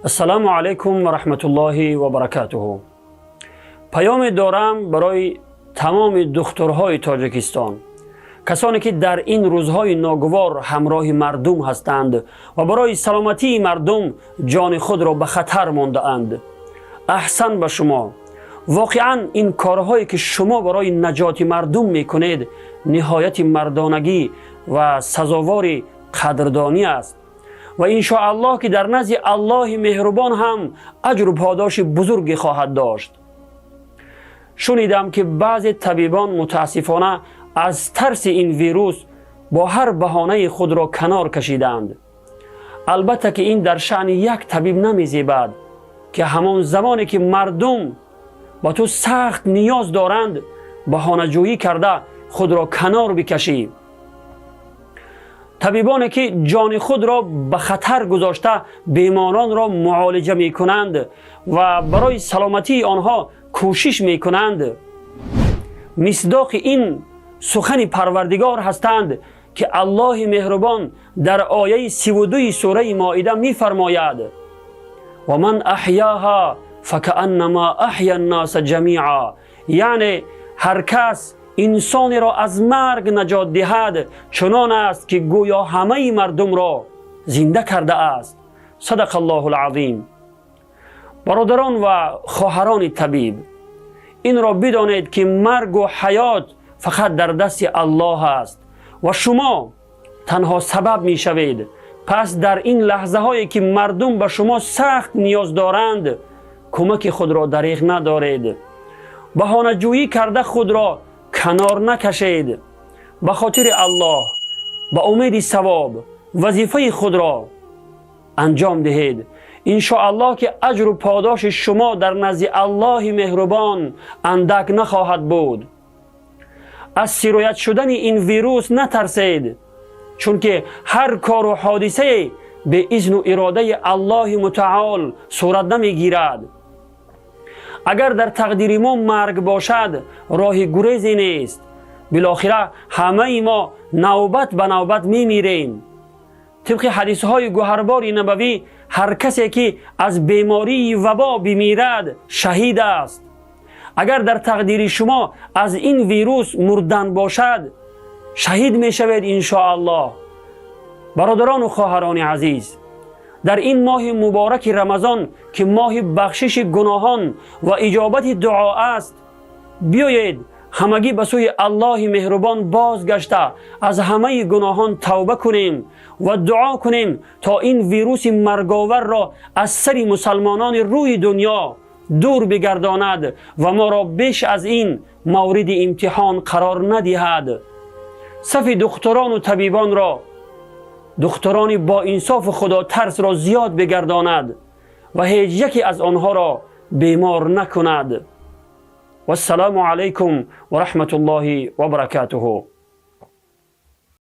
السلام علیکم و رحمت الله و برکاته. پیام دارم برای تمام دخترهای تاجیکستان، کسانی که در این روزهای ناگوار همراه مردم هستند و برای سلامتی مردم جان خود را به خطر مانده اند. احسن به شما. واقعا این کارهایی که شما برای نجات مردم میکنید نهایت مردانگی و سزاوار قدردانی است و انشاءالله که در نزد الله مهربان هم اجر و پاداش بزرگی خواهد داشت. شنیدم که بعضی طبیبان متاسفانه از ترس این ویروس با هر بهانه خود را کنار کشیدند. البته که این در شأن یک طبیب نمیزیبد که همان زمانی که مردم با تو سخت نیاز دارند بهانه جویی کرده خود را کنار بکشی. طبیبانی که جان خود را به خطر گذاشته بیماران را معالجه می کنند و برای سلامتی آنها کوشش می کنند، مصداق این سخن پروردگار هستند که الله مهربان در آیه 32 سوره مائده می فرماید: و من احیاها فکأنما احیا الناس جمیعا، یعنی هر کس انسانی را از مرگ نجات دهد چنان است که گویا همه مردم را زنده کرده است. صدق الله العظیم. برادران و خواهران طبیب، این را بدانید که مرگ و حیات فقط در دست الله است و شما تنها سبب می شوید. پس در این لحظه هایی که مردم به شما سخت نیاز دارند کمک خود را دریغ ندارید. بهانه جویی کرده خود را کنار نکشید. به خاطر الله به امید ثواب وظیفه خود را انجام دهید. انشاءالله که اجر و پاداش شما در نزد الله مهربان اندک نخواهد بود. از سرایت شدن این ویروس نترسید، چون که هر کار و حادثه به اذن و اراده الله متعال صورت نمیگیرد. اگر در تقدیر ما مرگ باشد راه گریزی نیست. بالاخره همه ما نوبت به نوبت میمیریم. طبق حدیث های گوهربار نبوی هر کسی که از بیماری وبا بمیرد شهید است. اگر در تقدیر شما از این ویروس مردن باشد شهید می شوید انشاءالله. برادران و خواهران عزیز، در این ماه مبارک رمضان که ماه بخشش گناهان و اجابت دعا است، بیایید همگی به سوی الله مهربان بازگشته از همه گناهان توبه کنیم و دعا کنیم تا این ویروس مرگاور را از سر مسلمانان روی دنیا دور بگرداند و ما را بیش از این مورد امتحان قرار ندهد. صف دکتران و طبیبان را، دختران با انصاف خدا ترس را زیاد بگرداند و هیچ یکی از آنها را بیمار نکند. و السلام علیکم و رحمت الله و برکاته.